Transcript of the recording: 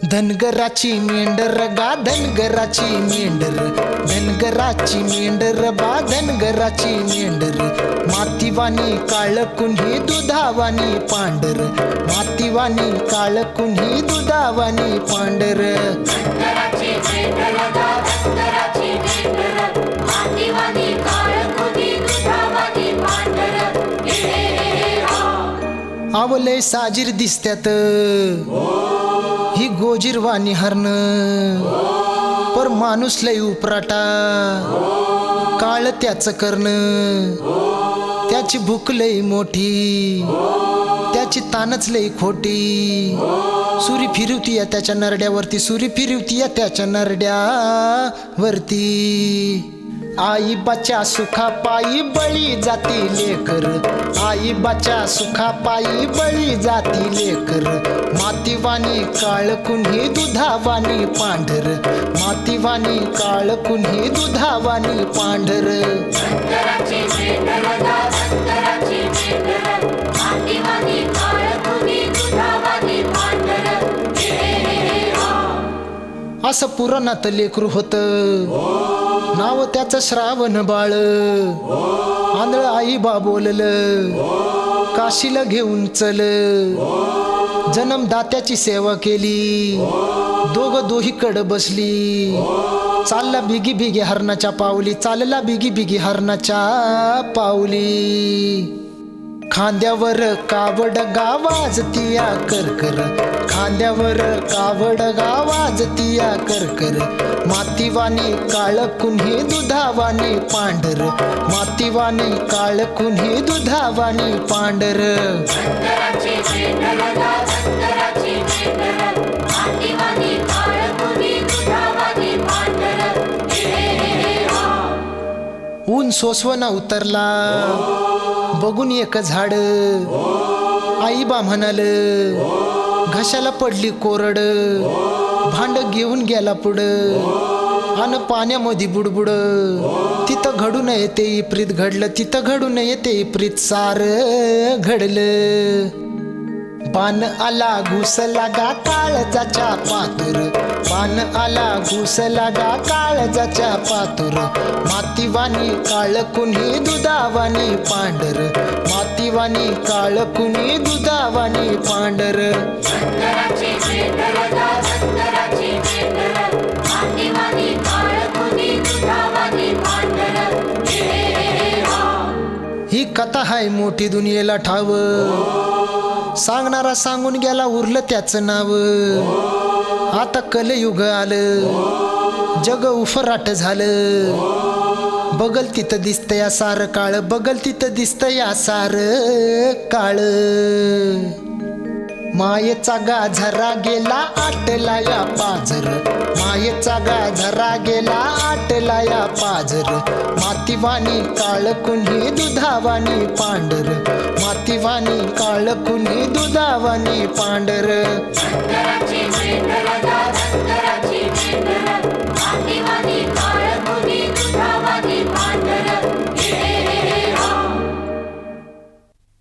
धनगराची मेंढर गा धनगराची मेंढर, धनगराची मेंढर बा धनगराची मेंढर, मातीवानी काळ कुणी दुधावानी पांढर, मातीवानी काळ कुणी दुधावानी पांढर. धनगराची मेंढर गा धनगराची मेंढर, मातीवानी काळ कुणी दुधावानी पांढर. आवलय साजीर दिसत्यात ही गोजीरवाणी हरण, पर माणूस लय उपराटा काळ त्याच करण, त्याची भूक लय मोठी त्याची तानच लय खोटी, सुरी फिरवती या त्याच्या नरड्यावरती, सुरी फिरवती या त्याच्या नरड्यावरती. आई बाच्या सुखा पायी बळी जाती लेकर, आई बाच्या सुखा पायी बळी जाती लेकर, मातीवानी काळ कुणी दुधावानी पांढर, मातीवानी काळ कुणी दुधावानी पांढर. धनगराची मेंढर गा धनगराची मेंढर, मातीवानी काळ कुणी दुधावानी पांढर. असं पुराणात लेकरू होत, नाव त्याचं श्रावण बाळ, आंधळ आई बा बोललं काशीला घेऊन चल, जन्मदात्याची सेवा केली, दोघं दोहीकडं बसली, चालला बिगी बिगी हरणाच्या पावली, चालला बिगी बिगी हरणाच्या पावली. खांद्यावर कावड गा वाजतिया करकर, खांद्यावर कावड गा वाजतिया करकर, मातीवानी काळ कुणी दुधावानी पांढर, मातीवानी काळ कुणी दुधावानी पांढर. धनगराची मेंढर गा धनगराची मेंढर, मातीवानी काळ कुणी दुधावानी पांढर. ऊन सोसवना उतरला बघून एक झाड, आई बा म्हणाल घशाला पडली कोरड, भांड घेऊन गेला पुढं अन पाण्यामध्ये बुडबुड, तिथं घडून येते इप्रीत घडलं, तिथं घडून येते इप्रीत सार घडलं. पान आला घुसला गा काळजाच्या पातूर, पान आला घुसला गा काळजाच्या पातूर, मातीवानी काळ कुणी दुधावानी पांढर, मातीवानी काळ कुणी दुधावानी पांढर. धनगराची मेंढर गा धनगराची मेंढर, मातीवानी काळ कुणी दुधावानी पांढर. ही कथा हाय मोठी दुनियेला ठाव, सांगणारा सांगून गेला उरलं त्याचं नाव. आता कलयुग आलं जग उफराट झालं, बगल तिथं दिसतं या सार काळ, बगल तिथं दिसतं या सार काळ. मायेचा गाझरा गेला आटला या पाझर, मायेचा गाझरा गेला आटला या पाझर, मातीवानी काळ कुणी दुधावानी पांढर, मातीवानी काळ कुणी दुधावानी पांढर. धनगराची मेंढर गा धनगराची